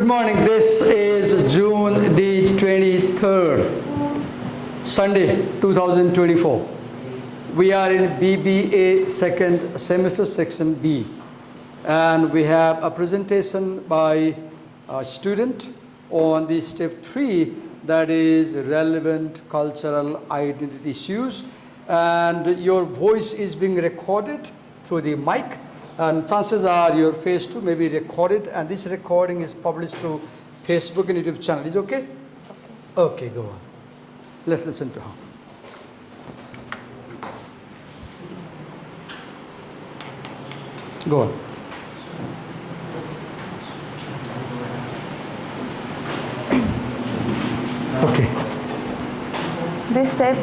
Good morning. This is June the 23rd, Sunday, 2024. We are in BBA second semester, section B. And we have a presentation by a student on the step 3, that is relevant cultural identity issues. And your voice is being recorded through the mic. And chances are your face too may be recorded, and this recording is published through Facebook and YouTube channel. Is okay? Okay, go on. Let's listen to her. Go on. Okay. This step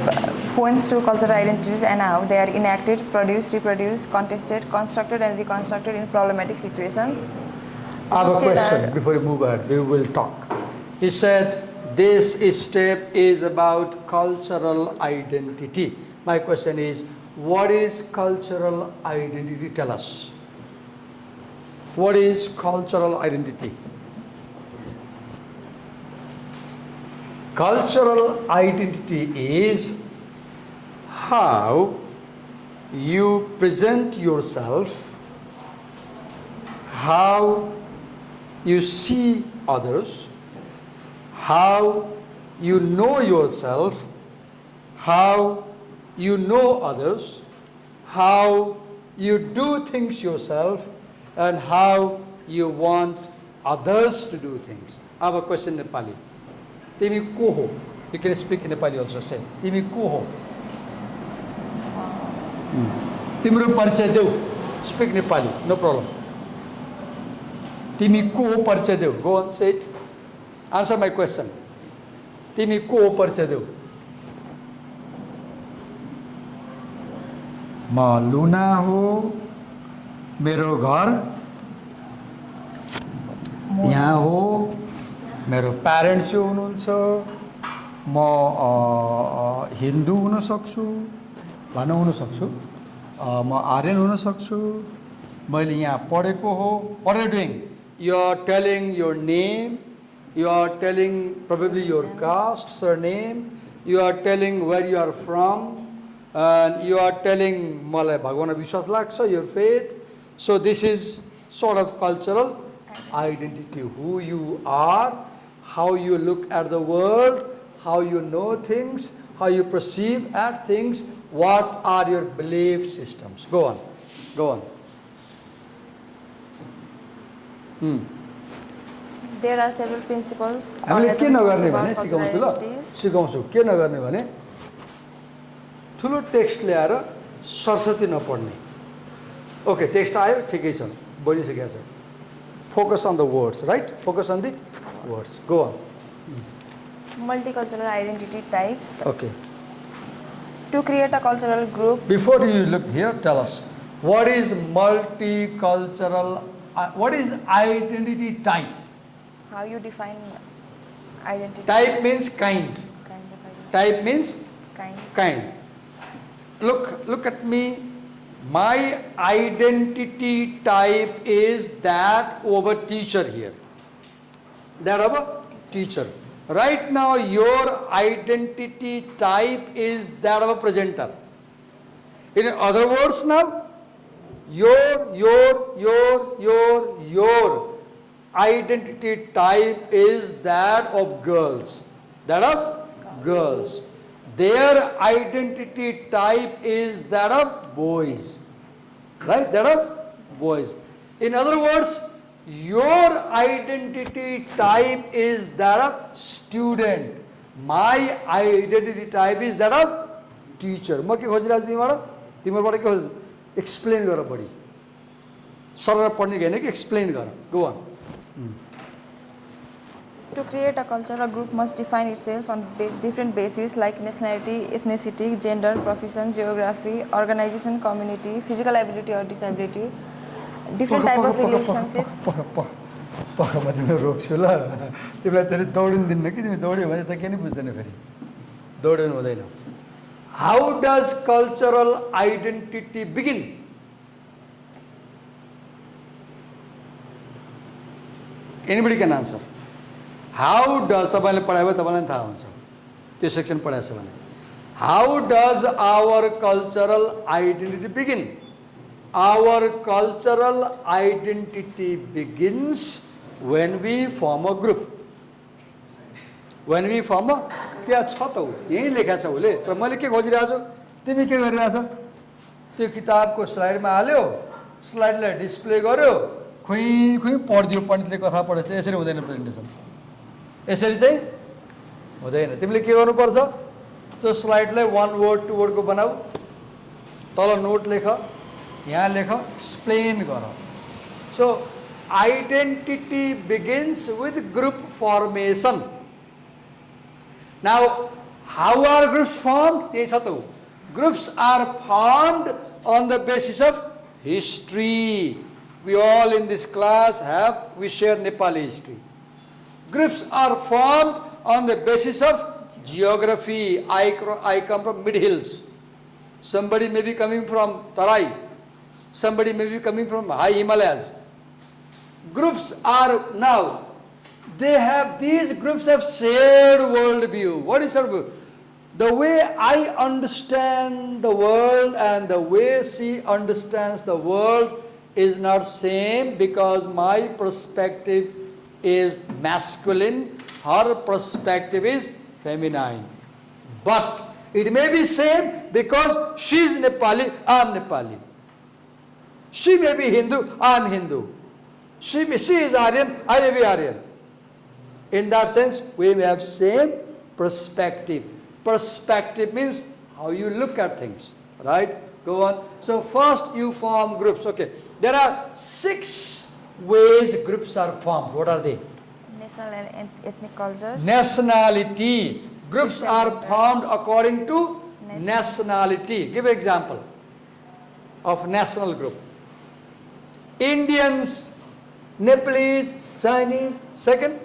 points to cultural identities and how they are enacted, produced, reproduced, contested, constructed and reconstructed in problematic situations. I have a question before you move ahead. We will talk. He said this step is about cultural identity. My question is, what is cultural identity? Tell us. What is cultural identity? Cultural identity is how you present yourself, how you see others, how you know yourself, how you know others, how you do things yourself, and how you want others to do things. I have a question in Nepali. Timi ko ho? You can speak in Nepali also. Say, Timi ko ho? Timro परिचय देऊ. Speak Nepali, no problem. Timi ko ho परिचय देऊ. Go on, say it. Answer my question. Timi ko ho परिचय देऊ. म लुना हो, मेरो घर यहाँ हो, मेरो प्यारेन्ट्स यो हुनुहुन्छ, म हिन्दू हुन सक्छु, भन्न हुन सक्छु, म आर्यन हुन सक्छु, मैले यहाँ पढेको हो. What are you doing? You are telling your name, you are telling probably your caste, surname, you are telling where you are from, and you are telling मलाई भगवान विश्वास लाग्छ, your faith. So this is sort of cultural identity, who you are, how you look at the world, how you know things, how you perceive at things, what are your belief systems. Go on. Go on. There are several principles. हामीले के नगर्ने भने सिकाउँछु ल, सिकाउँछु के नगर्ने भने ठुलो टेक्स्ट ल्याएर सरस्वती नपढ्ने. ओके, टेक्स्ट आयो ठिकै छ, बोलिसकेको छ. Focus on the words, right? Focus on the words. Go on. Multicultural identity types. Okay. To create a cultural group. Before you look here, tell us, what is multicultural, what is identity type? How you define identity? Type means kind. Kind of identity. Type means Kind. Look at me. My identity type is that of a teacher here. That of a teacher. Right now, your identity type is that of a presenter. In other words, now, your identity type is that of girls. That of girls. Their identity type is that of boys. Right? That of boys. In other words, your identity type is that of student. My identity type is that of teacher. म के खोजिरहेको तिमीबाट? तिमीबाट के खोज? Explain गर बढी. सरर पढ्ने हैन कि explain गर. Go on. To create a culture, a group must define itself on different bases like nationality, ethnicity, gender, profession, geography, organization, community, physical ability or disability, different type of relationships. म तिमीलाई रोक्छु ल. तिमीलाई त्यसले दौडिन दिन्न कि तिमी दौड्यो भने त के नि बुझ्दैन फेरि. दौड्नु हुँदैन. How does cultural identity begin? Anybody can answer. How does तपाईँले पढायो भने तपाईँलाई थाहा हुन्छ त्यो सेक्सन पढाएको छ भने. How does our cultural identity begin? Our cultural identity begins when we form a group. When we form a, त्यहाँ छ त हो यहीँ लेखा छ उसले. तर मैले के खोजिरहेको छु, तिमी के गरिरहेछौ? त्यो किताबको स्लाइडमा हाल्यो, स्लाइडलाई डिस्प्ले गर्यो, खुइ खुइ पढिदियो, पण्डितले कथा पढेको यसरी हुँदैन प्रेजेन्टेसन. यसरी चाहिँ हुँदैन. तिमीले के गर्नुपर्छ, त्यो स्लाइडलाई 1 word 2 word को बनाऊ, तल नोट लेख, यहाँ लेख, एक्सप्लेन गर. सो identity begins with group formation. Now, how are groups formed? Groups are formed on the basis of history. We all in this class we share Nepali history. Groups are formed on the basis of geography. I come from mid hills. Somebody may be coming from Tarai. Somebody may be coming from high Himalayas. Groups are now, these groups have shared world view. What is shared view? The way I understand the world and the way she understands the world is not same because my perspective is masculine, her perspective is feminine. But it may be same because she is Nepali, I am Nepali. She may be Hindu, I am Hindu. She is Aryan, I may be Aryan. In that sense, we may have same perspective. Perspective means how you look at things, right? Go on. So first you form groups. Okay. There are 6 ways groups are formed. What are they? National and ethnic cultures. Nationality. Groups are formed according to nationality. Give an example of national group. Indians, Nepalese, Chinese, second.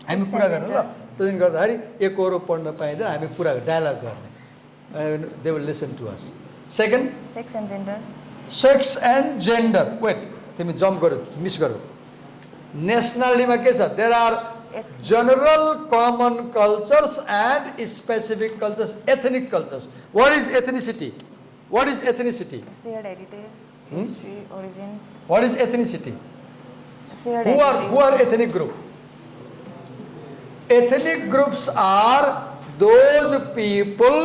हामी कुरा गर्ने ल present गर्दाखेरि एकहोरो पढ्न पाइँदैन हामी कुरा dialogue गर्ने they will listen to us second sex and gender wait तिमी जम्प गर्यो मिस गर्यो नेसनालिटीमा के छ there are general common cultures and specific cultures ethnic cultures what is ethnicity shared heritage history origin what is ethnicity shared who are ethnic group ethnic groups are those people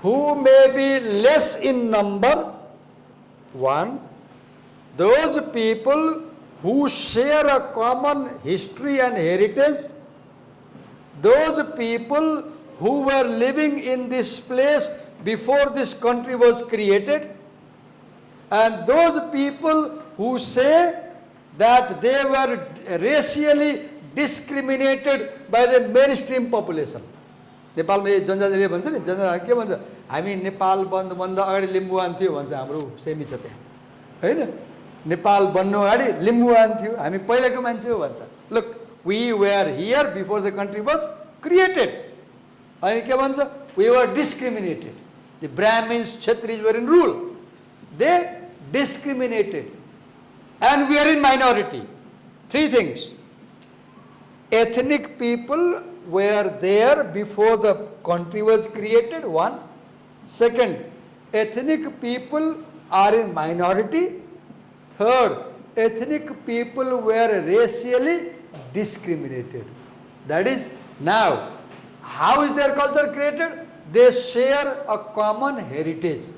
who may be less in number one those people who share a common history and heritage those people who were living in this place before this country was created and those people who say that they were racially discriminated by the mainstream population. नेपालमा यो जनजातिले भन्छ नि जनजाति के भन्छ हामी नेपाल बन्नुभन्दा अगाडि लिम्बुवान थियो भन्छ हाम्रो सेमी छ त्यहाँ हैन नेपाल बन्नु अगाडि लिम्बुवान थियो हामी पहिलाको मान्छे हो भन्छ look we were here before the country was created अनि के भन्छ we were discriminated the Brahmins Kshatriyas were in rule they discriminated and we are in minority. 3 things. Ethnic people were there before the country was created, 1. Second, ethnic people are in minority. Third, ethnic people were racially discriminated. That is, now, how is their culture created? They share a common heritage.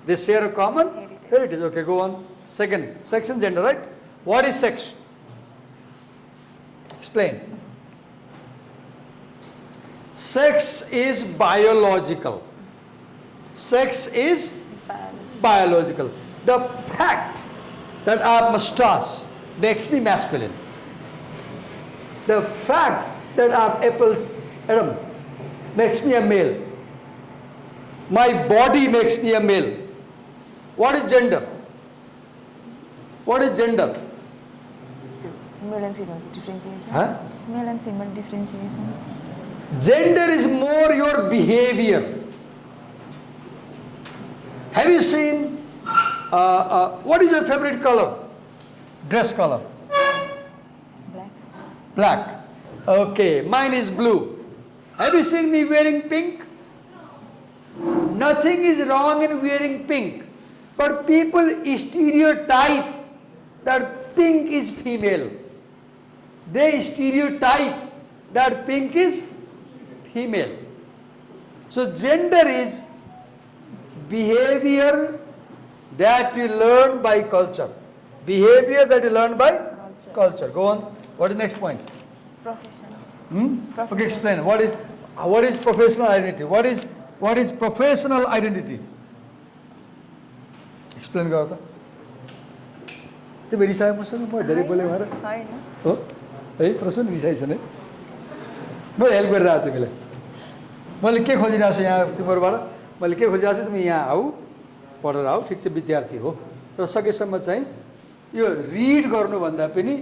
They share a common heritage. Okay, go on. Second, sex and gender, right? What is sex? Explain. Sex is biological. Sex is biological. The fact that I have mustache makes me masculine. The fact that I have apples, Adam, makes me a male. My body makes me a male. What is gender? What is gender? Male and female differentiation. Huh? Male and female differentiation. Gender is more your behavior. Have you seen, what is your favorite color? Dress color? Black. Okay, mine is blue. Have you seen me wearing pink? Nothing is wrong in wearing pink. But people stereotype that pink is female. They stereotype that pink is female. So gender is behavior that you learn by culture. Behavior that you learn by culture. Go on. What is the next point? Profession. Okay, explain. What is professional identity? What is professional identity? Explain गर त तिमी रिसाए मसँग म धेरै बोले भएर होइन हो है प्रश्न रिसाइछन् है म हेल्प गरिरहेको तिमीलाई मैले के खोजिरहेको छु यहाँ तिमीहरूबाट मैले के खोजिरहेको छु तिमी यहाँ आऊ पढेर आऊ ठिक छ विद्यार्थी हो तर सकेसम्म चाहिँ यो रिड गर्नुभन्दा पनि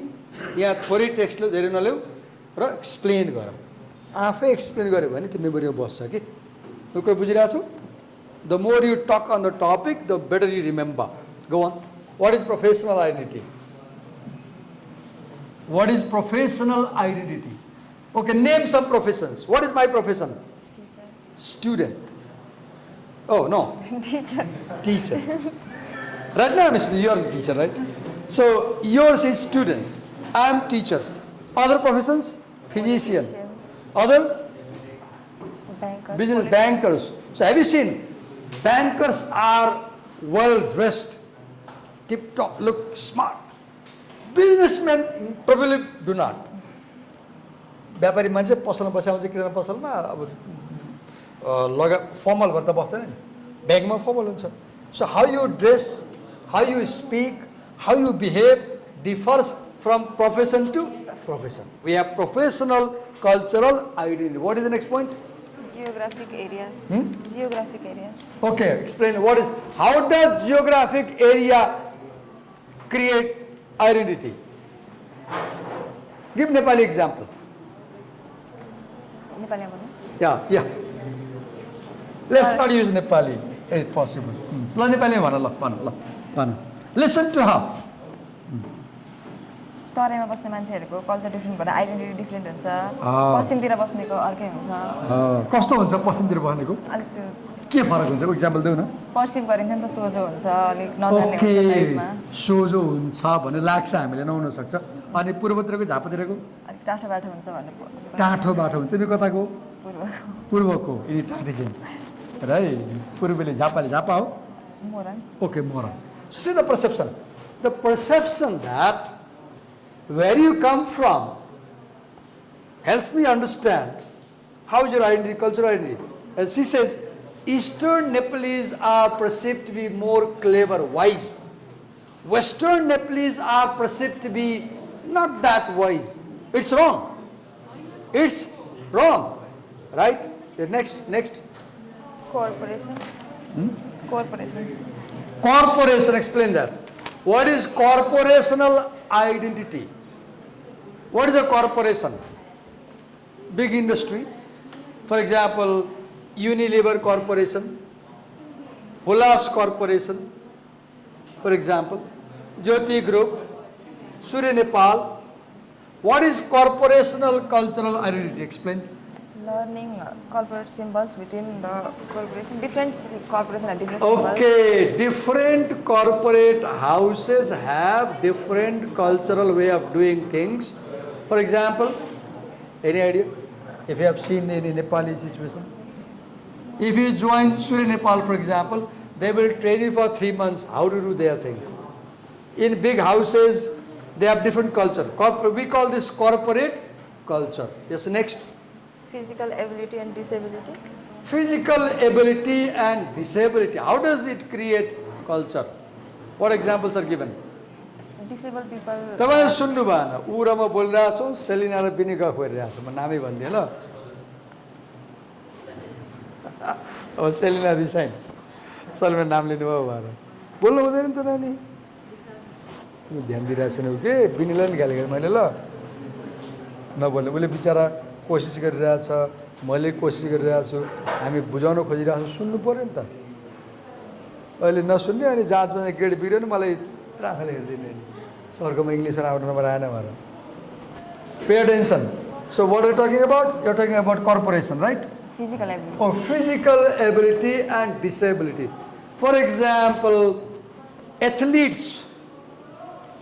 यहाँ थोरै टेक्स्ट ल्याऊ धेरै नल्याऊ र एक्सप्लेन गर आफै एक्सप्लेन गर्यो भने तिमी मेमोरीमा बस्छ कि यो कुरा बुझिरहेको छौ The more you talk on the topic, the better you remember. Go on. What is professional identity? What is professional identity? Okay, name some professions. What is my profession? Teacher. Student. Oh, no. Teacher. Teacher. Right now, you are the teacher, right? So, yours is student. I am teacher. Other professions? Physician. Politicians. Other? Banker. Business bankers. So, have you seen? Bankers are well dressed, tip top, look smart. Businessmen probably do not. व्यापारी मान्छे पसलमा बसेको हुन्छ किराना पसलमा अब लगा formal भएर त बस्दैन नि ब्याङ्कमा फर्मल हुन्छ so how you dress how you speak how you behave differs from profession to profession we have professional cultural identity what is the next point Geographic areas. Geographic areas. Okay, explain what is, how does geographic area create identity? Give Nepali example. Nepali भन्नु? Yeah. Let's not use Nepali if possible. ल नेपाली भन. Listen to her. तराईमा बस्ने मान्छेहरूको culture different भएर identity different हुन्छ पश्चिमतिर बस्नेको अर्कै हुन्छ कस्तो हुन्छ पश्चिमतिर बस्नेको अलिक त्यो के फरक हुन्छ इक्जाम्पल देऊ न पर्सिभ गरिन्छ नि त सोझो हुन्छ अलिक नजान्ने हुन्छ टाइपमा सोझो हुन्छ भन्ने लाग्छ हामीले नहुन सक्छ अनि पूर्वतिरको झापातिरको अलिक टाठो बाठो हुन्छ भन्ने टाठो बाठो हुन्छ तिमी कताको पूर्वको यिनी टाटी छिन् है पूर्वले झापा हो Morang okay Morang see the perception that where you come from helps me understand how is your identity, cultural identity. As she says, Eastern Nepalese are perceived to be more clever, wise. Western Nepalese are perceived to be not that wise. It's wrong. It's wrong. Right? The next. Corporation. Corporations. Corporation, explain that. What is corporational identity? What is a corporation? Big industry. For example, Unilever Corporation, Hulas Corporation, for example, Jyoti Group, Surya Nepal. What is corporational cultural identity? Explain. Learning corporate symbols within the corporation. Different corporations have different symbols. Okay, different corporate houses have different cultural way of doing things. For example, any idea? If you have seen any Nepali situation, if you join Surya Nepal, for example, they will train you for 3 months how to do their things. In big houses, they have different culture. We call this corporate culture. Yes, next. Physical ability and disability. Physical ability and disability. How does it create culture? What examples are given? Disabled people. तपाईले सुन्नु भएन उ र म बोलिरहेको छु Selina र बिनी गफ गरिरहेको छु म नामै भन्दिएँ ल अब सेलिना रिसाइन सलिना नाम लिनुभयो भएर बोल्नु हुँदैन नि त नानी तिमी ध्यान दिइरहेको छैनौ के बिनीलाई नि गाली गरेँ मैले ल नबोल्ने उसले बिचरा कोसिस गरिरहेछ मैले कोसिस गरिरहेको छु हामी बुझाउन खोजिरहेको छु सुन्नु पऱ्यो नि त अहिले नसुन्ने अनि जाँचमा ग्रेड बिग्रियो नि मलाई आँखाले हेरिदिने सर्कोमा इङ्ग्लिस राम्रो नम्बर आएन भनेर Pay attention. So what are you talking about? You're talking about corporation, right? Physical ability. Or physical ability and disability. For example, athletes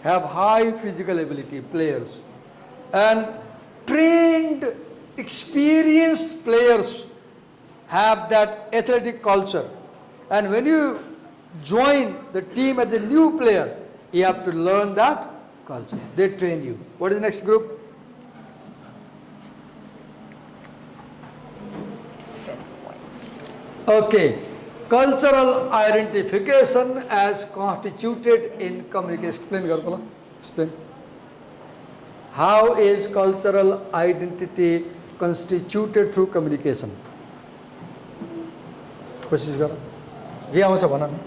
have high physical ability, players, and trained, experienced players have that athletic culture. And when you join the team as a new player, you have to learn that culture. They train you. What is the next group? Okay, cultural identification as constituted in communication. Explain, Garpala. Explain. How is cultural identity constituted through communication? कोसिस गर जे आउँछ भन न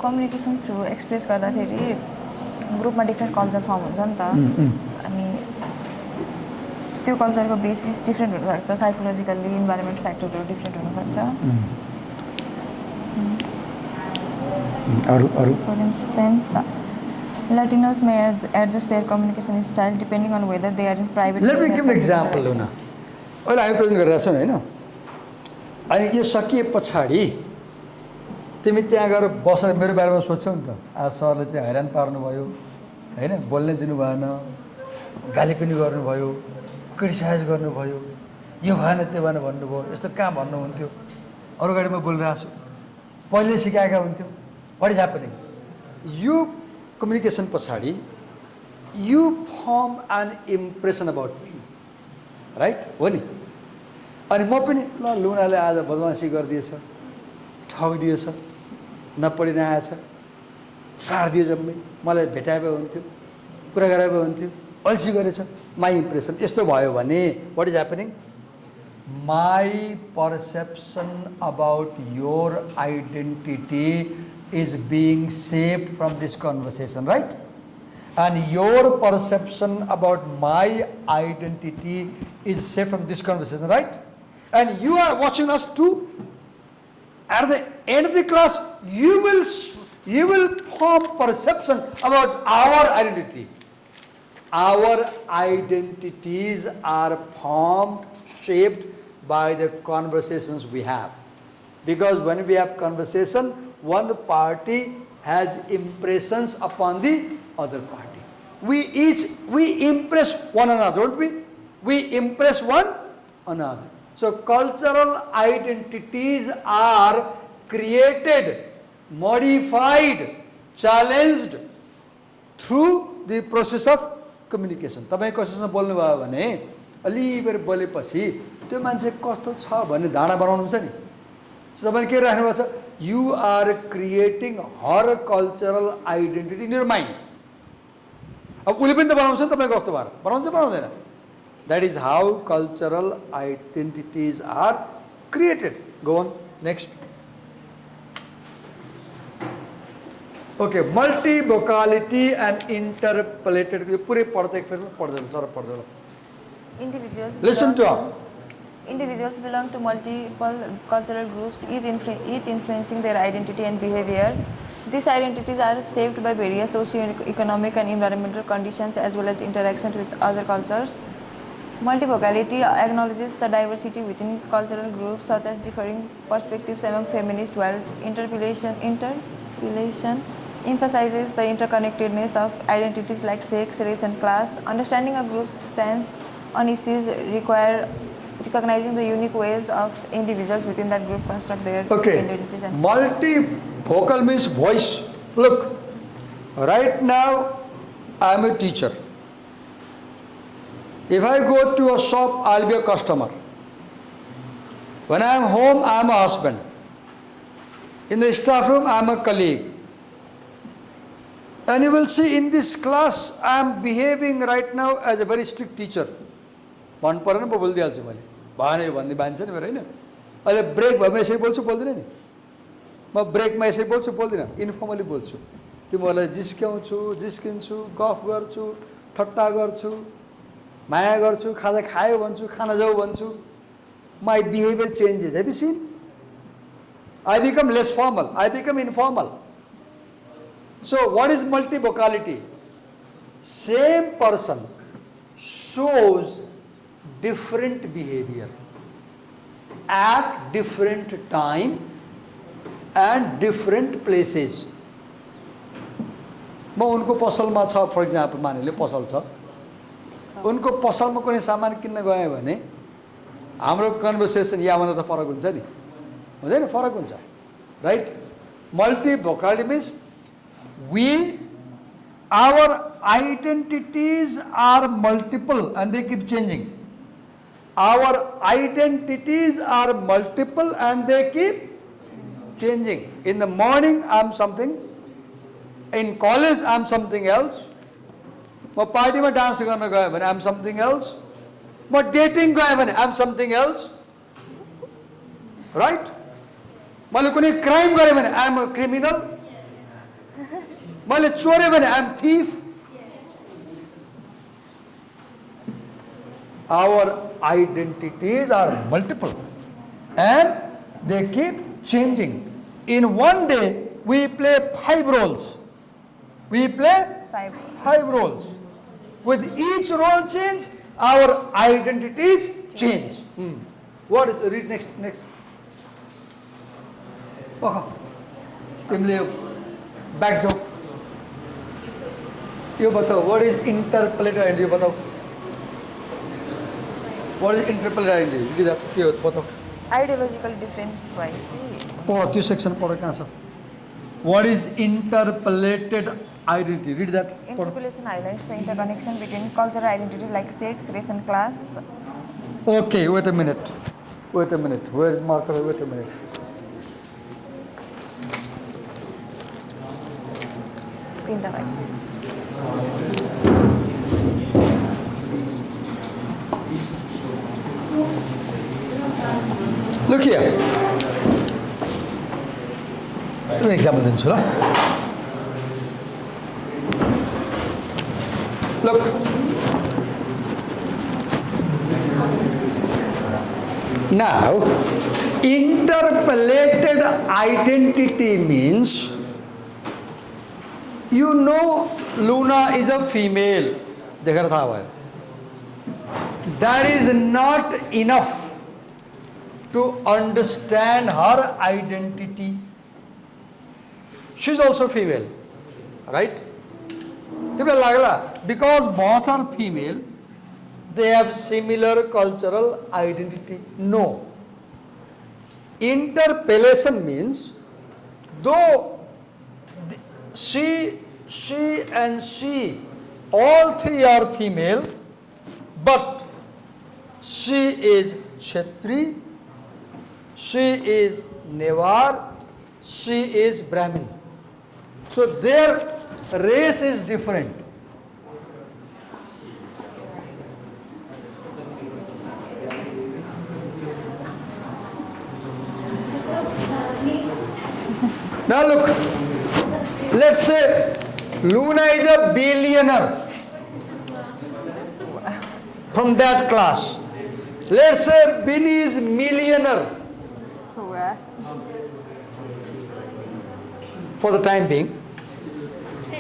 communication through express गर्दाखेरि ग्रुपमा different culture firm हुन्छ नि त अनि त्यो कल्चरको बेसिस डिफ्रेन्ट हुनसक्छ साइकोलोजिकल्ली इन्भाइरोमेन्ट फ्याक्टरहरू डिफ्रेन्ट हुनसक्छ अरू फर instance Latinos may adjust their communication style depending on whether they are in private. Let me give an example, Luna. अहिले हामी प्रेजेन्ट गरिरहेको छौँ होइन अनि यो सकिए पछाडि तिमी त्यहाँ गएर बसेर मेरो बारेमा सोध्छौ नि त आज सरले चाहिँ हैरान पार्नुभयो होइन बोल्नै दिनु भएन गाली पनि गर्नुभयो क्रिटिसाइज गर्नुभयो यो भएन त्यो भएन भन्नुभयो यस्तो कहाँ भन्नुहुन्थ्यो अरू गाडीमा बोलिरहेको छु पहिले सिकाएका हुन्थ्यो what is happening you communication पछाडि you form an impression about me right हो नि अनि म पनि ल लुनाले आज बदमासी गरिदिएछ ठगिदिएछ नपढि नआएछ सारिदियो जम्मै मलाई भेटाए भए हुन्थ्यो कुरा गराए भए हुन्थ्यो अल्छी गरेछ माई इम्प्रेसन यस्तो भयो भने what is happening my perception about your identity is being shaped from this conversation, right? And your perception about my identity is shaped from this conversation, right? And you are watching us too. At the end of the class, you will form perception about our identity. Our identities are formed, shaped by the conversations we have. Because when we have conversation, one party has impressions upon the other party. We impress one another, don't we? We impress one another. So cultural identities are created, modified, challenged through the process of communication. तपाईं कसैसँग बोल्नु भयो भने अलि बेर बोलेपछि त्यो मान्छे कस्तो छ भन्ने धारणा बनाउनुहुन्छ नि तपाईँले के राख्नु भएको छ you are creating her cultural identity in your mind. अब उसले पनि त बनाउँछ नि तपाईँको कस्तो भएर बनाउँछ बनाउँदैन that is how cultural identities are created. Go on next. Okay, multivocality and interpolated यो पुरै पढ्दा एक फेरि पढ्दैन sir पढ्दैन Individuals listen to her. Individuals belong to multiple cultural groups, each influencing their identity and behavior. These identities are shaped by various socio-economic and environmental conditions as well as interactions with other cultures. Multivocality acknowledges the diversity within cultural groups such as differing perspectives among feminists, while interpolation emphasizes the interconnectedness of identities like sex, race and class. Understanding a group's stance on issues require recognizing the unique ways of individuals within that group construct their identities. And Multivocal means voice. Look, right now I am a teacher. If I go to a shop, I'll be a customer. When I am home, I am a husband. In the staff room, I am a colleague. And you will see in this class, I am behaving right now as a very strict teacher. मन परेन म बोलिदिइहाल्छु मैले भएन यो भन्ने बानी छ नि मेरो होइन अहिले ब्रेक भयो म यसरी बोल्छु बोल्दिनँ नि म ब्रेकमा यसरी बोल्छु बोल्दिनँ इन्फर्मली बोल्छु तिमीहरूलाई जिस्क्याउँछु जिस्किन्छु गफ गर्छु ठट्टा गर्छु माया गर्छु खाजा खायो भन्छु खाना जाऊ भन्छु my behaviour changes have you seen I become less formal I become informal so what is multivocality same person shows different behavior at different time and different places. म उनको पसलमा छ, फर इक्जाम्पल मानिले पसल छ, उनको पसलमा कुनै सामान किन्न गएँ भने हाम्रो कन्भर्सेसन यहाँभन्दा त फरक हुन्छ नि, हुँदैन? फरक हुन्छ, right? Multivocality means our identities are multiple and they keep changing. Our identities are multiple and they keep changing. In the morning I'm something, in college I'm something else, म पार्टीमा dance गर्न गयो भने I'm something else, म dating गयो भने I'm something else, right? मैले कुनै क्राइम गरेँ भने I'm a criminal, मैले चोरे भने I'm thief. Our identities are multiple and they keep changing. In one day we play 5 roles. We play 5 roles. With each role change, our identities change. What is, read next. तिमीले back जाऊ. यो बताओ, what is interpolated identity? यो बताओ. What is interpolated identity? Read that. के हो बताओ. Ideological difference wise. पढ, त्यो section पढ, कहाँ छ? What is interpolated identity? Read that. Interpolation highlights the interconnection between cultural identity like sex, race and class. Okay, wait a minute. Where is marker? Wait a minute. Look here. An example then, Sula. Look. Now, interpolated identity means, you know Luna is a female. देखा था वो. That is not enough to understand her identity. She's also female, right? Because both are female, they have similar cultural identity. No. Interpolation means, though she and she, all three are female, but she is Kshatri, she is Newar, she is Brahmin. So their race is different. Now look, let's say Luna is a billionaire from that class. Let's say Billy is millionaire. For the time being.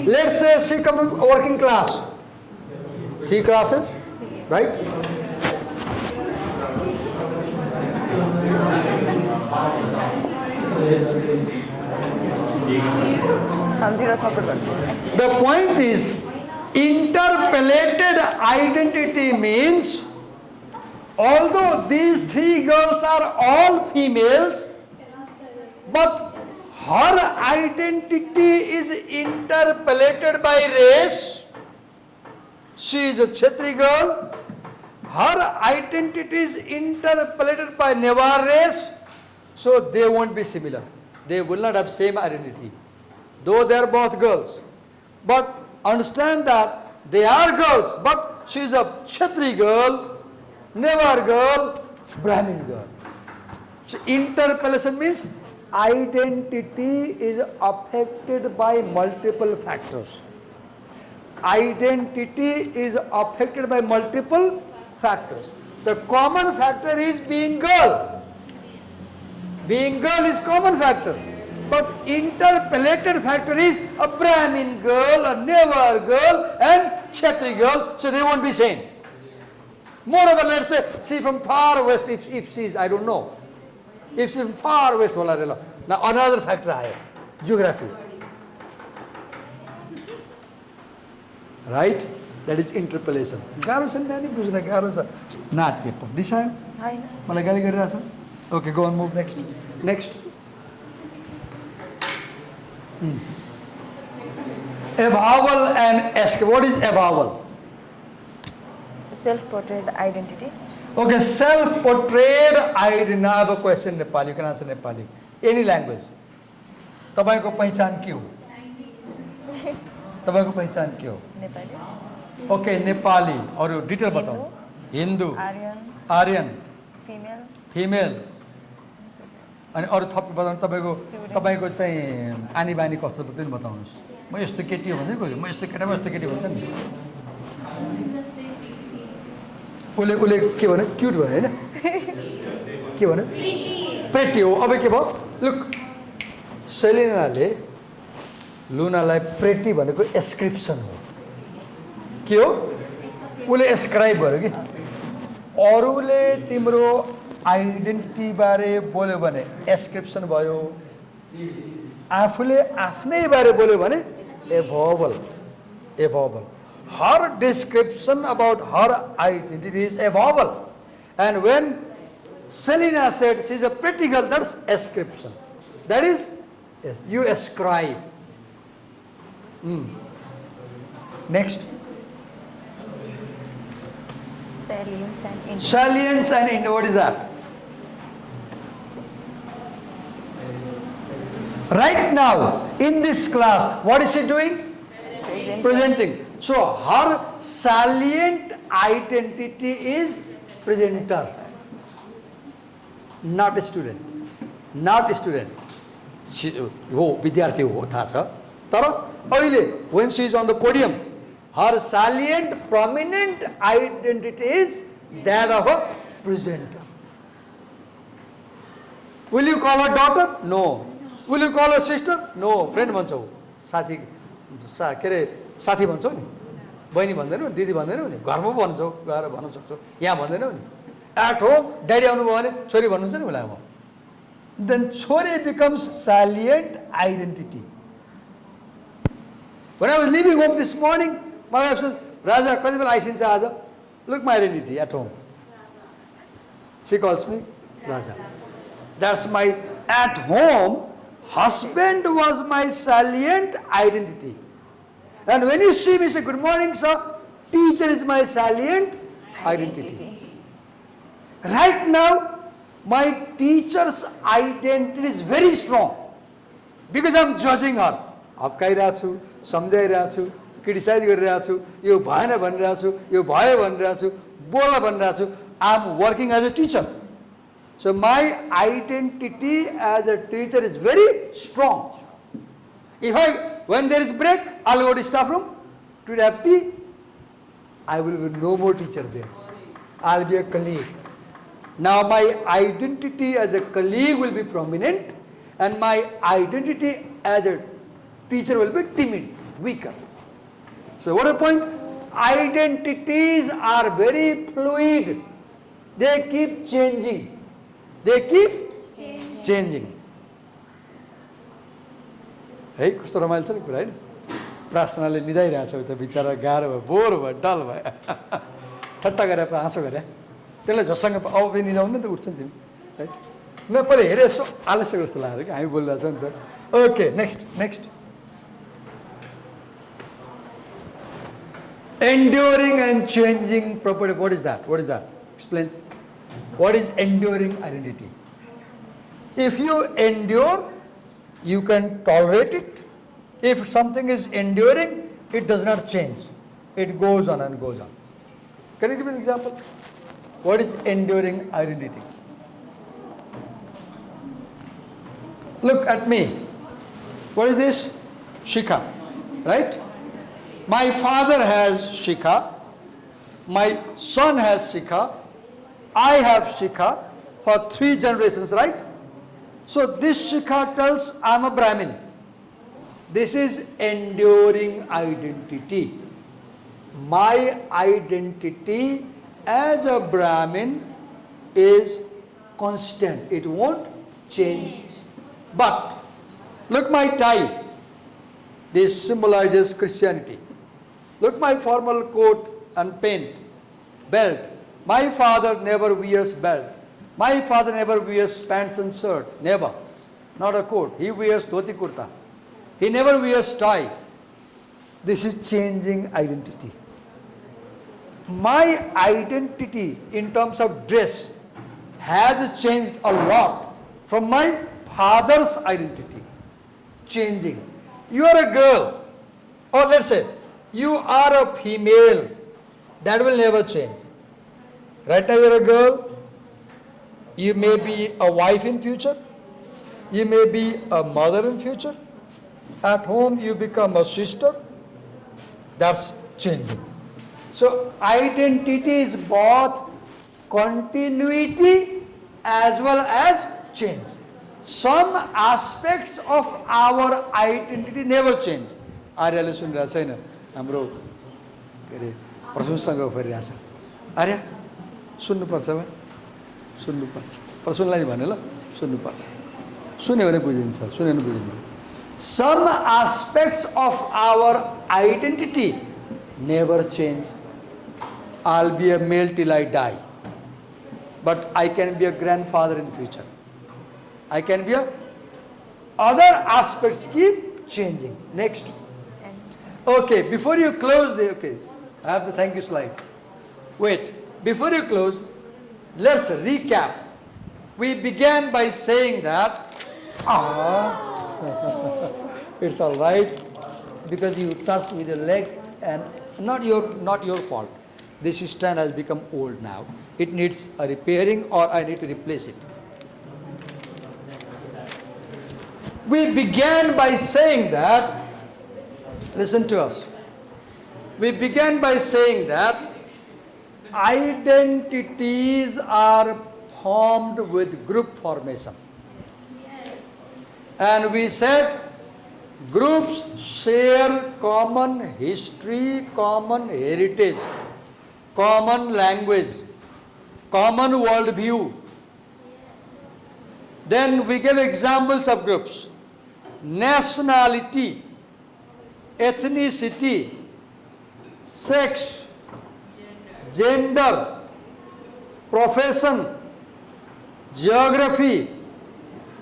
Let's say she comes from working class. 3 classes, right? The point is, interpolated identity means, although these 3 girls are all females, but her identity is interpolated by race. She is a Kshatri girl. Her identity is interpolated by Newar race. So they won't be similar. They will not have same identity. Though they are both girls. But understand that they are girls. But she is a Kshatri girl, Newar girl, Brahmin girl. So interpolation means identity is affected by multiple factors. Identity is affected by multiple factors. The common factor is being girl. Being girl is common factor. But interpolated factor is a Brahmin girl, a Newar girl, and Kshatri girl, so they won't be same. Moreover, let's say, see from far west, if she is, I don't know. If she's from far west, now another factor I have, geography. Right? That is interpolation. गाह्रो छ नि नानी बुझ्न गाह्रो छ नात्य दिसायो होइन मलाई गाली गरिरहेछ Okay, go on, move next. Next. A vowel and S. What is a vowel? self-portrayed identity. Okay, self-portrayed identity. Now I have a question in Nepali. You can answer Nepali. Any language. तपाईको पहिचान के हो? तपाईको पहिचान के हो? Nepali. Okay, Nepali. अरु detail बताऊ. Hindu. Aryan. Female. अनि अरु थप बताउनु तपाईको चाहिँ आनी बानी कस्तो पनि बताउनुस्. म यस्तो केटी हो भन्दै कोही म यस्तो केटा भन्छ नि. उले के भने क्यूट भने हैन के भने प्रेटी हो अब के भयो लुक सेलिनाले लुनालाई प्रेटी भनेको एस्क्रिप्सन हो के हो उले एस्क्राइब गर्यो कि अरूले तिम्रो आइडेन्टिटी बारे बोल्यो भने एस्क्रिप्सन भयो आफूले आफ्नै बारे बोल्यो भने ए भवल her description about her identity is a vowel. And when Selina said she's a pretty girl, that's ascription. That is, yes, you ascribe. Next. Salience and indent. Salience and indent. What is that? Right now, in this class, what is she doing? Presenting. So her salient identity is presenter, not a student. Not a student. She, विद्यार्थी हो थाहा छ तर अहिले when she is on the podium, her salient prominent identity is that of a presenter. Will you call her daughter? No. Will you call her sister? No. Friend भन्छौ साथी के अरे साथी भन्छौ नि बहिनी भन्दैनौ दिदी भन्दैनौ नि घरमा भन्छौ गएर भन्न सक्छौ यहाँ भन्दैनौ नि एट होम ड्याडी आउनु भयो भने छोरी भन्नुहुन्छ नि उसलाई अब then chori becomes salient identity. When I was leaving home this morning, my wife said, Raja, कति बेला आइसिन्छ आज? Look my identity at home. She calls me Raja. That's my at home. Husband was my salient identity. And when you see me say, good morning, sir, teacher is my salient identity. Right now, my teacher's identity is very strong because I am judging her. अप्काइरहेको छु सम्झाइरहेको छु criticise गरिरहेको छु यो भएन भनिरहेको छु यो भयो भनिरहेको छु बोल भनिरहेको छु I am working as a teacher. So my identity as a teacher is very strong. When there is break, I will go to staff room to have tea. I will be no more teacher there. I will be a colleague. Now my identity as a colleague will be prominent and my identity as a teacher will be timid, weaker. So what a point? Identities are very fluid. They keep changing. They keep changing. है कस्तो रमाइलो छ नि कुरा हैन प्रार्थनाले निदाइरहेछ उता बिचारा गाह्रो भयो बोर भयो डल भयो ठट्टा गरेर हाँसो गरे त्यसले झसँग अब पनि निदाउनु नि त उठ्छ नि तिमी राइट न पहिले हेरे यसो आलस्य जस्तो लाग्यो कि हामी बोलिरहेछ नि त okay next enduring and changing property. What is that? Explain. What is enduring identity? If you endure, you can tolerate it. If something is enduring, it does not change. It goes on and goes on. Can you give an example? What is enduring identity? Look at me. What is this? Shikha, right? My father has Shikha. My son has Shikha. I have Shikha for 3 generations, right? So this Shikha tells, I am a Brahmin. This is enduring identity. My identity as a Brahmin is constant. It won't change. But look my tie. This symbolizes Christianity. Look my formal coat and paint, belt. My father never wears belt. My father never wears pants and shirt. Never. Not a coat. He wears dhoti kurta. He never wears tie. This is changing identity. My identity in terms of dress has changed a lot from my father's identity. Changing. You are a girl, or let's say you are a female. That will never change. Right now you are a girl. You may be a wife in future. You may be a mother in future. At home you become a sister. That's changing. So identity is both continuity as well as change. Some aspects of our identity never change. आर्यले सुनिरहेको छैन हाम्रो के अरे प्रसुनसँग गरिरहेछ आर्य सुन्नुपर्छ बा सुन्नुपर्छ प्रसुनलाई भने ल सुन्नुपर्छ सुन्यो भने बुझिन्छ सुनेन बुझिन्न Some aspects of our identity never change. I'll be a male till I die, but I can be a grandfather in future. I can be a other aspects keep changing. Next. Okay, before you close the I have the thank you slide. Wait, before you close, let's recap. We began by saying that it's all right because you touched with your leg and not your fault. This stand has become old now. It needs a repairing or I need to replace it. We began by saying that, listen to us. We began by saying that identities are formed with group formation. And we said groups share common history, common heritage, common language, common worldview. Then we gave examples of groups. Nationality, ethnicity, sex, gender, profession, geography,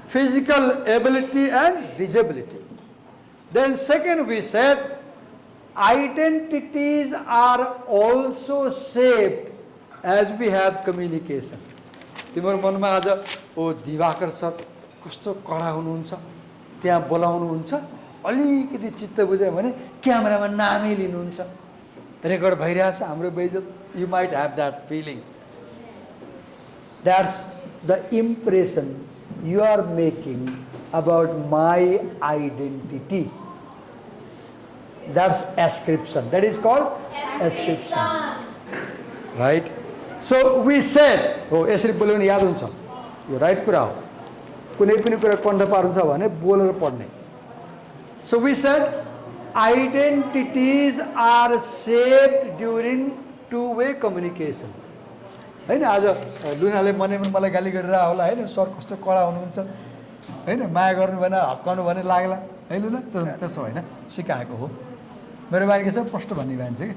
physical ability and disability. Then second we said identities are also shaped as we have communication. तिम्रो मनमा आज ओ Diwakar sir कस्तो कडा हुनुहुन्छ त्यहाँ बोलाउनुहुन्छ अलिकति चित्त बुझ्यो भने क्यामेरामा नामै लिनुहुन्छ रेकर्ड भइरहेछ हाम्रो बेइज्जत you might have that feeling. That's the impression you are making about my identity. That's ascription. That is called ascription. Right? So we said, oh, यसरी बोल्यो भने याद हुन्छ यो राइट कुरा हो कुनै पनि कुरा कण्ठ पार्न्छ भने बोलेर पढ्ने. So we said identities are shaped during two-way communication. हैन आज लुनाले मलाई गाली गरेर होला हैन सर कस्तो कडा हुनुहुन्छ हैन माया गर्नु भएन हप्काउनु भने लाग्ला है लुना त्यस्तो हैन सिकाएको हो मेरो बानी के छ प्रष्ट भन्ने मान्छे के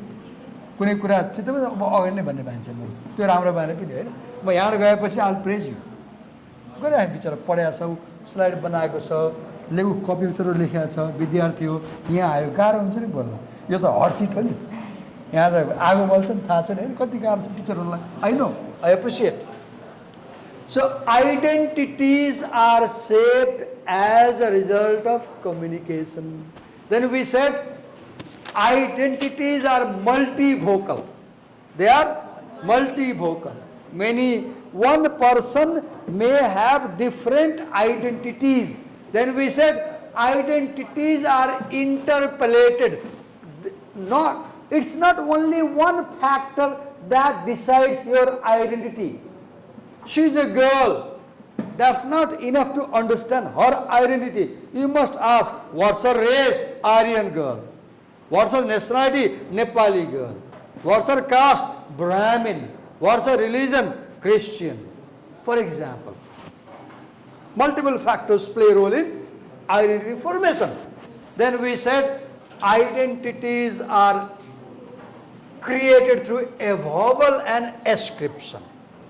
कुनै कुरा चित्तमा अब अगाडि नै भन्ने मान्छे म त्यो राम्रो बानी पनि हैन म यहाँ गएपछि आल प्रेज यु गरे हामी बिचारा पढ्या छौ स्लाइड बनाएको छ लेखु कम्प्युटर लेखेको छ विद्यार्थी हो यहाँ आयो गाह्रो हुन्छ नि बोल्न यो त हट सिट हो नि यहाँ त आगो बल्छ नि थाहा छैन हैन कति गाह्रो छ टिचरहरूलाई I know I appreciate. So identities are shaped as a result of communication. Then we said identities are multivocal. They are multivocal. One person may have different identities. Then we said identities are interpolated. It's not only one factor that decides your identity. She is a girl. that's not enough to understand her identity. You must ask, what's her race? Aryan girl. What's her nationality? Nepali girl. What's her caste? Brahmin. What's her religion? Christian. For example, multiple factors play a role in identity formation. Then we said identities are created through avowal and ascription,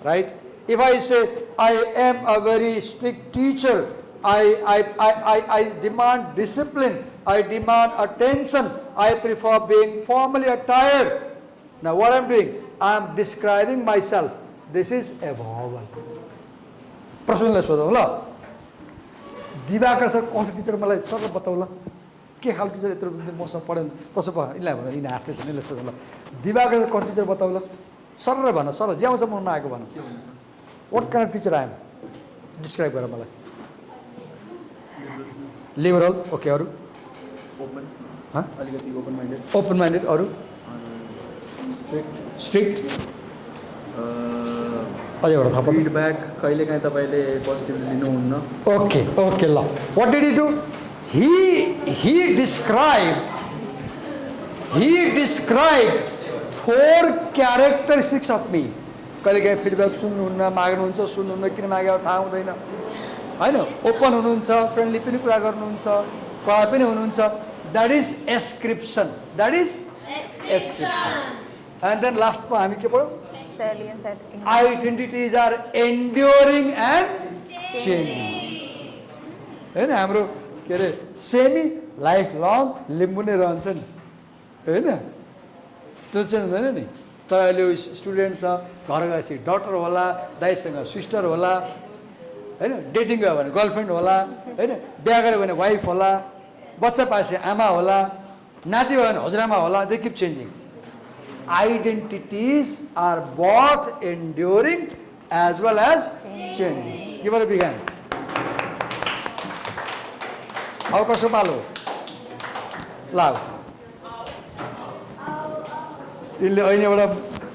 right? If I say I am a very strict teacher, I demand discipline, I demand attention, I prefer being formally attired. Now what I'm doing? I'm describing myself. This is avowal. प्रश्नलाई सोधौँ ल Diwakar sir कस्तो Stitcher मलाई sir बताउला के खालको Stitcher यत्रो दिन मसँग पढ्यो कसो पढ यिनीलाई भन यिनी आफै छ नि सोधौँ ल दिवाकर सर कस्तो टिचर बताउला सर भन सर ज्याउँछ म नआएको भन what kind of Stitcher I'm describe गर मलाई लिबरल ओके अरू ओपन हाँ अलिकति ओपन माइन्डेड अरू स्ट्रिक्ट अझै एउटा थप फिडब्याक कहिलेकाहीँ तपाईँले पोजिटिभली लिनुहुन्न ओके ओके ल what did he do he described 4 characteristics of me. कहिलेकाहीँ फिडब्याक सुन्नुहुन्न माग्नुहुन्छ सुन्नुहुन्न किन माग्यो थाहा हुँदैन हैन ओपन हुनुहुन्छ फ्रेन्डली पनि कुरा गर्नुहुन्छ कडा पनि हुनुहुन्छ that is ascription and then लास्टमा हामी के पढ्यौँ Salience and identities are enduring and changing हैन हाम्रो के अरे सेमी लाइफ लङ लिम्बू नै रहन्छ नि हैन त्यो चेन्ज हुँदैन नि तर अहिले स्टुडेन्ट छ घर गएपछि डक्टर होला दाइसँग सिस्टर होला हैन डेटिङ गयो भने गर्लफ्रेन्ड होला हैन बिहा गऱ्यो भने वाइफ होला बच्चा पाएपछि आमा होला नाति भयो भने हजुरआमा होला दे किप changing identities are both enduring as well as changing. Give her a big hand. How कसो पालो लाउ इनले अहिले एउटा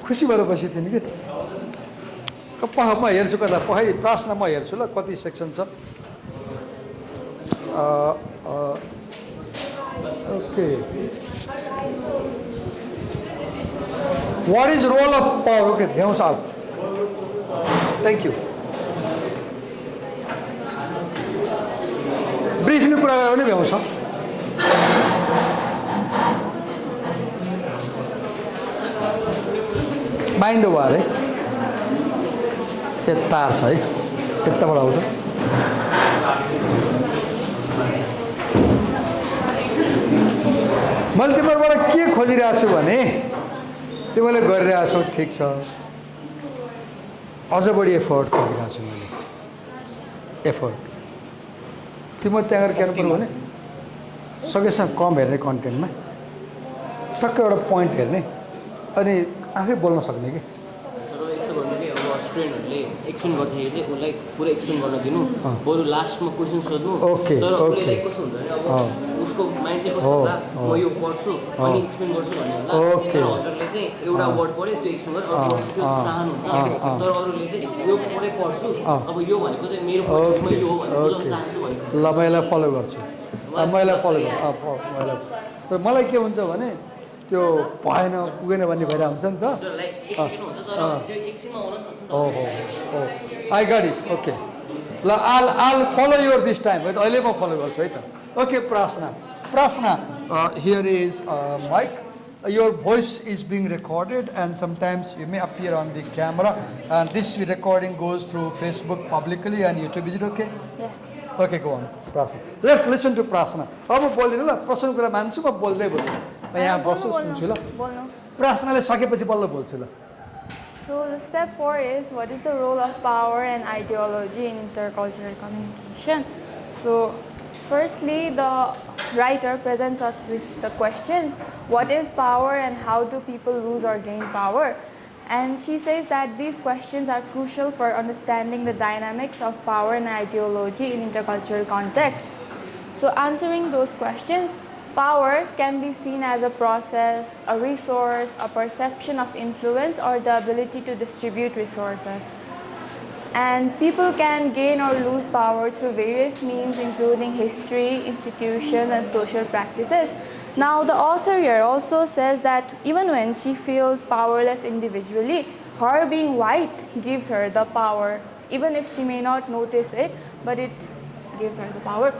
खुसी भएर बसी थिइन् कि म हेर्छु कता पढाइ प्रश्न म हेर्छु ल कति सेक्सन छ okay What is role of power? Okay, भ्याउँछ आउ थ्याङ्क यू ब्रिफली कुरा गऱ्यो भने भ्याउँछ बाइन्द भयो अरे यो तार छ है यताबाट आउँछ मैले तिमीहरूबाट के खोजिरहेको छु भने तिमीले गरिरहेको छौ ठिक छ अझ बढी एफर्ट गरिरहेको छु मैले एफर्ट तिम्रो त्यहाँ गएर के गर्नुपर्ने भने सकेसम्म कम हेर्ने कन्टेन्टमा टक्क एउटा पोइन्ट हेर्ने अनि आफै बोल्न सक्ने कि स्टुडेन्टहरूले एक्सप्लेन गर्दाखेरि चाहिँ उसलाई पुरै एक्सप्लेन गर्न दिनु बरु लास्टमा क्वेसन सोध्नु ओके तर ओके उसले कस्तो हुन्छ भने अब उसको माइन्ड चाहिँ कस्तो होला म यो पढ्छु अनि एक्सप्लेन गर्छु भन्ने होला ओके हजुरले चाहिँ एउटा वर्ड पढ्यो त्यो एक्सप्लेन गर्यो अर्को त्यो चाहनुहुन्छ तर अरूले चाहिँ यो पुरै पढ्छु अब यो भनेको चाहिँ मेरो म यो हो भनेर बुझाउन चाहन्छु भनेर ल म यसलाई फलो गर्छु मैले फलो गर्छु तर मलाई के हुन्छ भने त्यो भएन पुगेन भन्ने भइरहेको हुन्छ नि त हजुरलाई एक्सप्लेन हुन्छ तर त्यो एकछिनमा आउन सक्छ ओहो ओ आई गट इट ओके ल आल फलो योर दिस टाइम है त अहिले म फलो गर्छु है त okay Prarthana here is mic your voice is being recorded and sometimes you may appear on the camera and this recording goes through Facebook publicly and YouTube. Is it okay? yes. Okay, go on. Prasna. Let's listen to Prasna. अब म बोल्दिनँ ल प्रश्न कुरा मान्छु म बोल्दै बोल्छु म यहाँ बस्छु सुन्छु ल बोल्नु प्रार्थनाले सकेपछि बल्ल बोल्छु ल So the step 4 is what is the role of power and ideology in intercultural communication? So firstly, the writer presents us with the questions, what is power and how do people lose or gain power? And she says that these questions are crucial for understanding the dynamics of power and ideology in intercultural contexts. So answering those questions, power can be seen as a process, a resource, a perception of influence, or the ability to distribute resources. And people can gain or lose power through various means, including history, institutions, and social practices. Now, the author here also says that even when she feels powerless individually, her being white gives her the power, even if she may not notice it, but it gives her the power.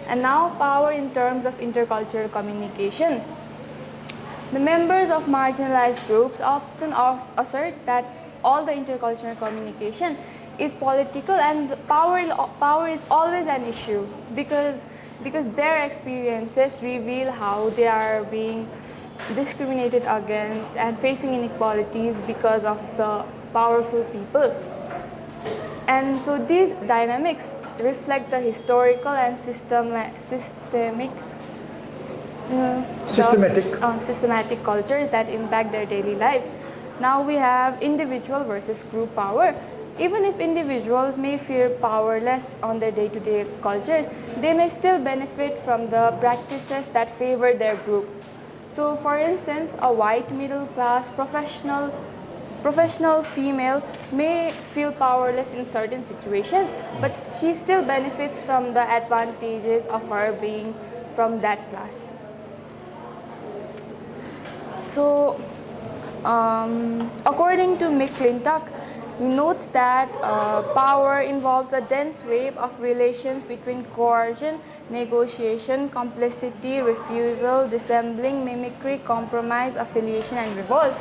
And now, power in terms of intercultural communication. The members of marginalized groups often assert that all the intercultural communication is political, and power is always an issue because their experiences reveal how they are being discriminated against and facing inequalities because of the powerful people. And so these dynamics reflect the historical and systematic cultures that impact their daily lives. Now we have individual versus group power. Even if individuals may feel powerless on their day-to-day cultures, they may still benefit from the practices that favor their group. So for instance, a white middle-class professional female may feel powerless in certain situations, but she still benefits from the advantages of her being from that class. So, according to McClintock, he notes that power involves a dense web of relations between coercion, negotiation, complicity, refusal, dissembling, mimicry, compromise, affiliation, and revolt.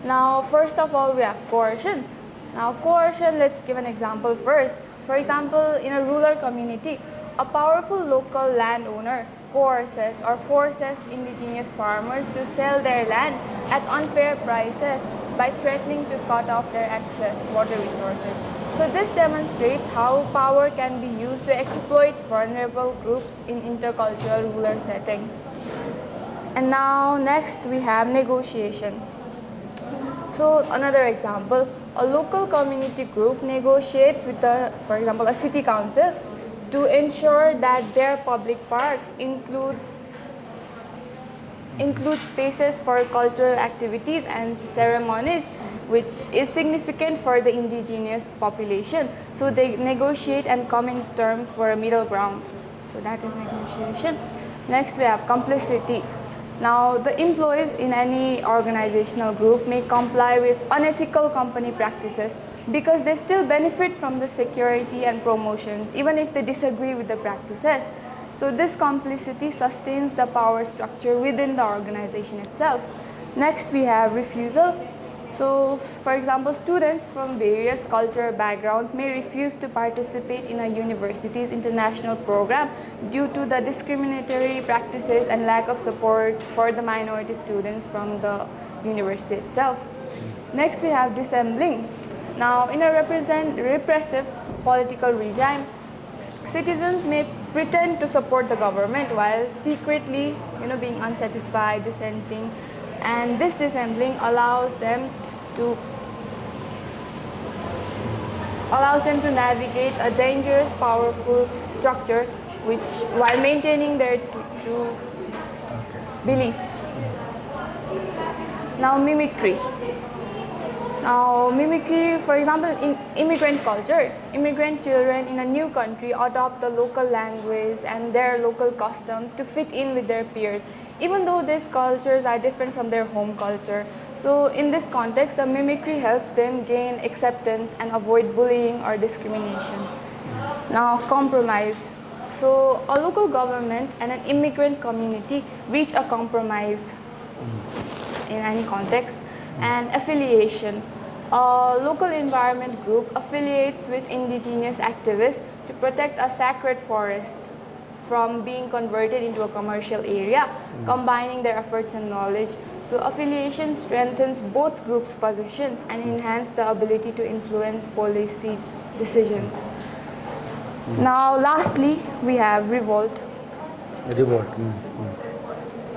Now, first of all, we have coercion. Now, coercion, let's give an example first. For example, in a rural community, a powerful local landowner coerces or forces indigenous farmers to sell their land at unfair prices by threatening to cut off their access water resources. So this demonstrates how power can be used to exploit vulnerable groups in intercultural rural settings. And now next we have negotiation. So another example, a local community group negotiates with for example, a city council to ensure that their public park includes spaces for cultural activities and ceremonies, which is significant for the indigenous population. So they negotiate and come in terms for a middle ground. So that is negotiation. Next we have complicity. Now, the employees in any organizational group may comply with unethical company practices because they still benefit from the security and promotions, even if they disagree with the practices. So this complicity sustains the power structure within the organization itself. Next, we have refusal. So, for example, students from various cultural backgrounds may refuse to participate in a university's international program due to the discriminatory practices and lack of support for the minority students from the university itself. Next, we have dissembling. Now, in a repressive political regime, citizens may pretend to support the government while secretly, being unsatisfied, dissenting, and this dissembling allows them to navigate a dangerous, powerful structure, while maintaining their true beliefs. Now, mimicry. Now, mimicry, for example, in immigrant culture, immigrant children in a new country adopt the local language and their local customs to fit in with their peers, even though these cultures are different from their home culture. So, in this context, the mimicry helps them gain acceptance and avoid bullying or discrimination. Now, compromise. So, a local government and an immigrant community reach a compromise in any context. And affiliation. A local environment group affiliates with indigenous activists to protect a sacred forest from being converted into a commercial area, combining their efforts and knowledge. So affiliation strengthens both groups' positions and enhances the ability to influence policy decisions. Now, lastly, we have revolt.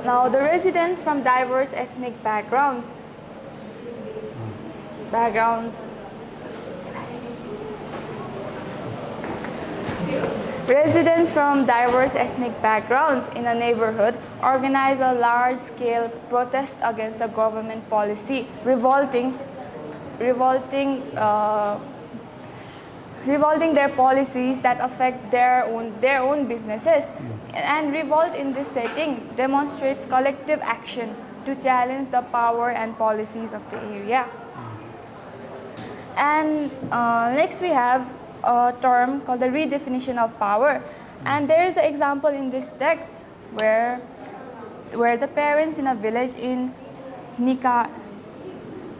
Now, the residents from diverse ethnic backgrounds in a neighborhood organize a large-scale protest against a government policy, revolting revolting their policies that affect their own businesses. And revolt in this setting demonstrates collective action to challenge the power and policies of the area. And next we have a term called the redefinition of power. And there is an example in this text where the parents in a village in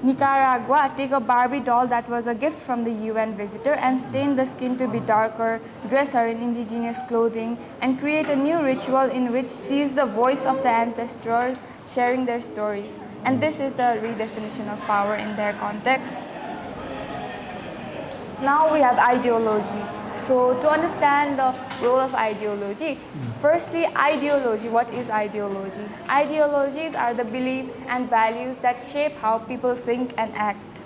Nicaragua take a Barbie doll that was a gift from the UN visitor and stain the skin to be darker, dress her in indigenous clothing, and create a new ritual in which sees the voice of the ancestors sharing their stories. And this is the redefinition of power in their context. Now we have ideology. So to understand the role of ideology, firstly, ideology. What is ideology? Ideologies are the beliefs and values that shape how people think and act.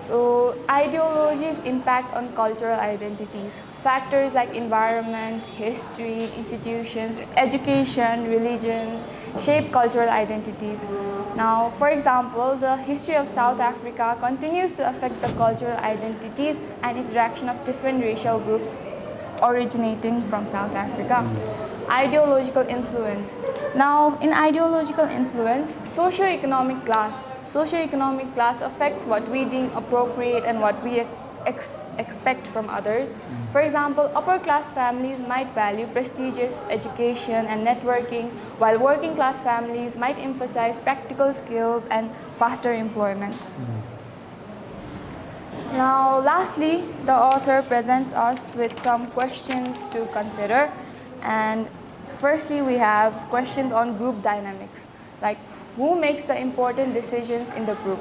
So ideologies impact on cultural identities. Factors like environment, history, institutions, education, religions shape cultural identities. Now, for example, the history of South Africa continues to affect the cultural identities and interaction of different racial groups originating from South Africa. Ideological influence. Now, in ideological influence, socioeconomic class. Socioeconomic class affects what we deem appropriate and what we expect from others. For example, upper class families might value prestigious education and networking, while working class families might emphasize practical skills and faster employment. Now, lastly, the author presents us with some questions to consider. And firstly, we have questions on group dynamics, like who makes the important decisions in the group,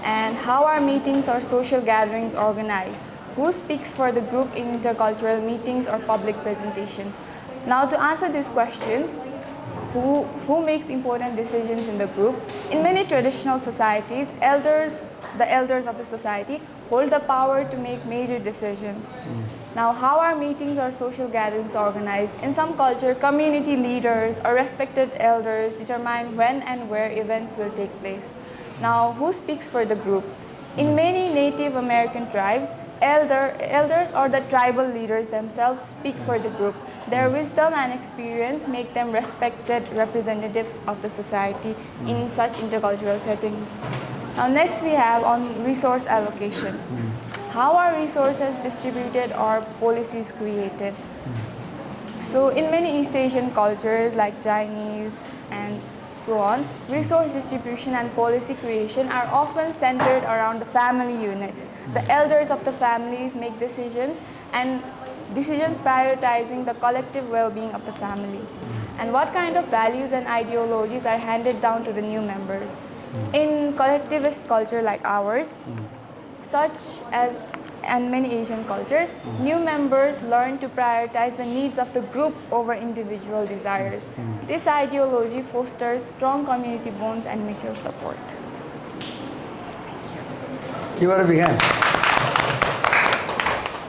and how are meetings or social gatherings organized, who speaks for the group in intercultural meetings or public presentation. Now, to answer these questions, who makes important decisions in the group? In many traditional societies, the elders of the society hold the power to make major decisions. Now, how are meetings or social gatherings organized? In some culture, community leaders or respected elders determine when and where events will take place. Now, who speaks for the group? In many Native American tribes, elders or the tribal leaders themselves speak for the group. Their wisdom and experience make them respected representatives of the society in such intercultural settings. Now, next we have on resource allocation. How are resources distributed or policies created? So in many East Asian cultures like Chinese and so on, resource distribution and policy creation are often centered around the family units. The elders of the families make decisions, and decisions prioritizing the collective well-being of the family. And what kind of values and ideologies are handed down to the new members? In collectivist culture like ours, such as and many Asian cultures, new members learn to prioritize the needs of the group over individual desires. This ideology fosters strong community bonds and mutual support. You want to begin?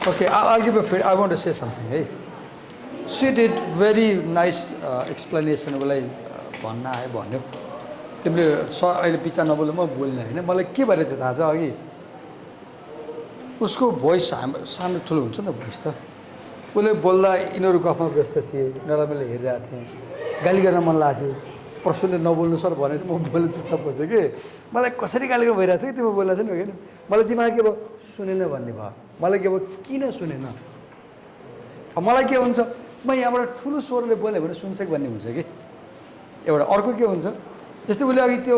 Okay, I'll give a feed. I want to say something. Hey, she did very nice explanation. मलाई भन्न आयो भन्यो तिमीले अहिले पिछा नबोल्नु म बोल्ने हैन मलाई के भएर थियो थाहा छ अघि उसको भोइस सानो ठुलो हुन्छ नि त भोइस त उसले बोल्दा यिनीहरू गफमा व्यस्त थिए यिनीहरूलाई मैले हेरिरहेको थिएँ गाली गर्न मन लाग्थ्यो प्रसुनले नबोल्नु सर भने चाहिँ म बोल्नु चुपचाप बसेँ कि मलाई कसरी गाली गर्न भइरहेको थियो तिम्रो बोल्दा थियो नि होइन मलाई दिमाग के भयो सुनेन भन्ने भयो मलाई के भयो किन सुनेन मलाई के हुन्छ म यहाँबाट ठुलो स्वरले बोलेँ भने सुन्छ कि भन्ने हुन्छ कि एउटा अर्को के हुन्छ जस्तै उसले अघि त्यो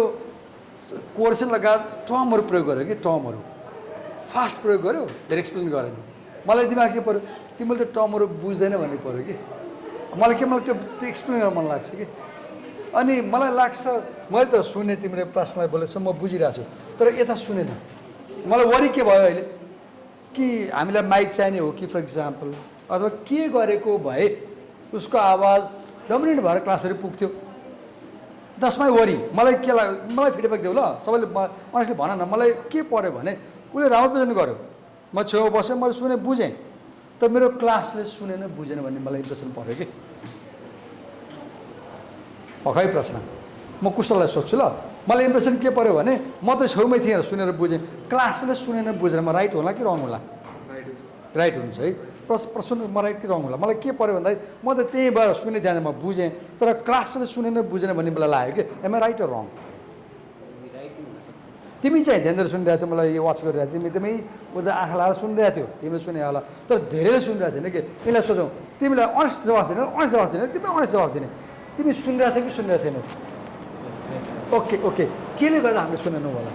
कोर्सन लगायत टर्महरू प्रयोग गर्यो कि टर्महरू फास्ट प्रयोग गर्यो धेरै एक्सप्लेन गरेन मलाई दिमाग के पऱ्यो तिमीले त टर्महरू बुझ्दैन भन्ने पऱ्यो कि मलाई त्यो एक्सप्लेन गर्न मन लाग्छ कि अनि मलाई लाग्छ मैले त सुने तिमीले प्रश्नलाई बोलेछ म बुझिरहेको छु तर यता सुनेन मलाई वरि के भयो अहिले कि हामीलाई माइक चाहिने हो कि फर इक्जाम्पल अथवा के गरेको भए उसको आवाज डोमिनेट भएर क्लासहरू पुग्थ्यो दसमै वरि मलाई के लाग्यो मलाई फिडब्याक देऊ ल सबैले अनेस्टली भन न मलाई के पर्यो भने उसले राम्रो प्रेजेन्ट गर्यो म छेउमा बसेँ मैले सुने बुझेँ तर मेरो क्लासले सुनेन बुझेन भन्ने मलाई इम्प्रेसन पर्यो कि भर्खरै प्रश्न म कुशललाई सोध्छु ल मलाई इम्प्रेसन के पर्यो भने म त छेउमै थिएँ सुनेर बुझेँ क्लासले सुनेन बुझेर म राइट होला कि रङ होला राइट हुन्छ है प्रश्न म राइट कि रङ होला मलाई के पऱ्यो भन्दाखेरि म त त्यहीँबाट सुने ध्यान म बुझेँ तर क्लासले सुनेन बुझेन भन्ने मलाई लाग्यो कि एम आई राइट अर रङ तिमी चाहिँ ध्यान दिएर सुनिरहेको थियौ मलाई वाच गरिरहेको थियौ तिमी एकदमै उता आँखा लाएर सुनिरहेको थियौ तिमीले सुने होला तर धेरैले सुनिरहेको थिएन कि यसलाई सोचौँ तिमीलाई अनेस्ट जवाफ दिने अनेस्ट जवाफ दिने तिमी अनेस्ट जवाफ दिने तिमी सुनिरहेको थियौ कि सुनिरहेको थिएनौ ओके ओके केले गर्दा हामीले सुनेनौ होला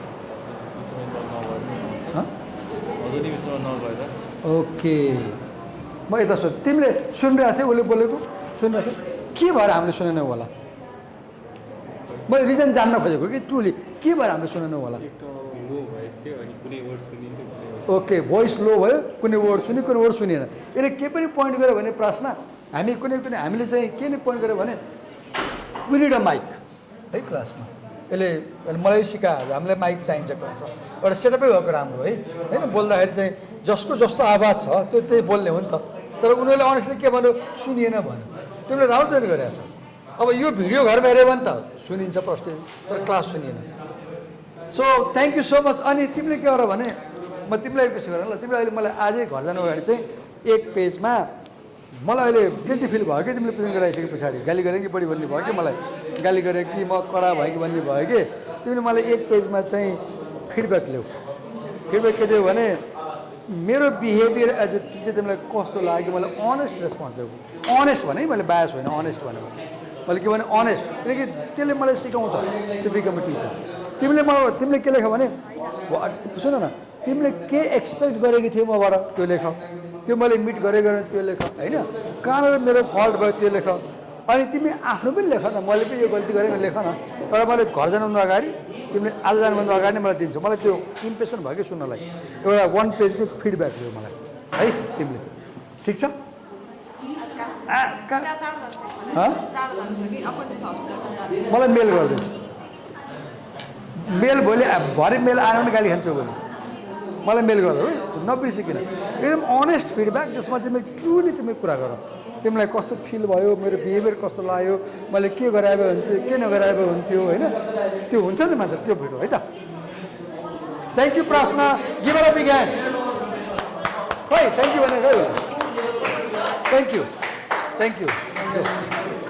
ओके म यता सोध तिमीले सुनिरहेको थियौ उसले बोलेको सुनिरहेको थियौ के भएर हामीले सुनेनौ होला मैले रिजन जान्न खोजेको कि ट्रुली के भएर हामीले सुनेनौ होला ओके भोइस लो भयो कुनै वर्ड सुन्यो कुनै वर्ड सुनिएन यसले के पनि पोइन्ट गर्यो भने प्रश्न हामी कुनै कुनै हामीले चाहिँ के नै पोइन्ट गर्यो भने वी निड अ माइक है क्लासमा यसले मलाई सिकायो हामीलाई माइक चाहिन्छ क्लासमा एउटा सेटअपै भएको राम्रो है होइन बोल्दाखेरि चाहिँ जसको जस्तो आवाज छ त्यो त्यही बोल्ने हो नि त तर उनीहरूले अनेस्टली के भन्यो सुनिएन भन्यो तिमीले राम्रो चाहिँ गरेको छ अब यो भिडियो घरमा हेऱ्यो भने त सुनिन्छ प्रश्न तर क्लास सुनिएन so thank you so much अनि तिमीले के गर भने म तिमीलाई रिक्वेस्ट गरेँ ल तिमीले अहिले मलाई आजै घर जानु अगाडि चाहिँ एक पेजमा मलाई अहिले गिल्टी फिल भयो कि तिमीले प्रेजेन्ट गराइसके पछाडि गाली गरेँ कि बढी भन्ने भयो कि मलाई गाली गरेँ कि म कडा भयो कि भन्ने भयो कि तिमीले मलाई एक पेजमा चाहिँ फिडब्याक ल्याऊ फिडब्याक के दियो भने मेरो बिहेभियर एज अ टिचर तिमीलाई कस्तो लाग्यो मलाई अनेस्ट रेस्पोन्स देऊ अनेस्ट भने मैले बायस होइन अनेस्ट भने मैले के भने अनेस्ट किनकि त्यसले मलाई सिकाउँछ त्यो बिकम अ टिचर तिमीले के लेख भने सुन न तिमीले के एक्सपेक्ट गरेको थियौ मबाट त्यो लेख त्यो मैले मिट गरेको त्यो लेख होइन कहाँनिर मेरो फल्ट भयो त्यो लेख अनि तिमी आफ्नो पनि लेख न मैले पनि यो गल्ती गरेँ लेख न तर मैले घर जानुभन्दा अगाडि तिमीले आज जानुभन्दा अगाडि नै मलाई दिन्छौ मलाई त्यो इम्प्रेसन भयो कि सुन्नलाई एउटा 1 पेजको फिडब्याक दियो मलाई है तिमीले ठिक छ मलाई मेल गरिदियो मेल भरे मेल आयो भने गाली खान्छु भने मलाई मेल गर्दा है नबिर्सिकिन एकदम अनेस्ट फिडब्याक जसमा तिमीले ट्रुली तिमी कुरा गर तिमीलाई कस्तो फिल भयो मेरो बिहेभियर कस्तो लाग्यो मैले के गराएको हुन्थ्यो के नगराएको हुन्थ्यो होइन त्यो हुन्छ नि मान्छे त्यो भिडियो है त थ्याङ्क यू प्रार्थना गिभ अ बिग ह्यान्ड है थ्याङ्क यू भनेको थ्याङ्क यू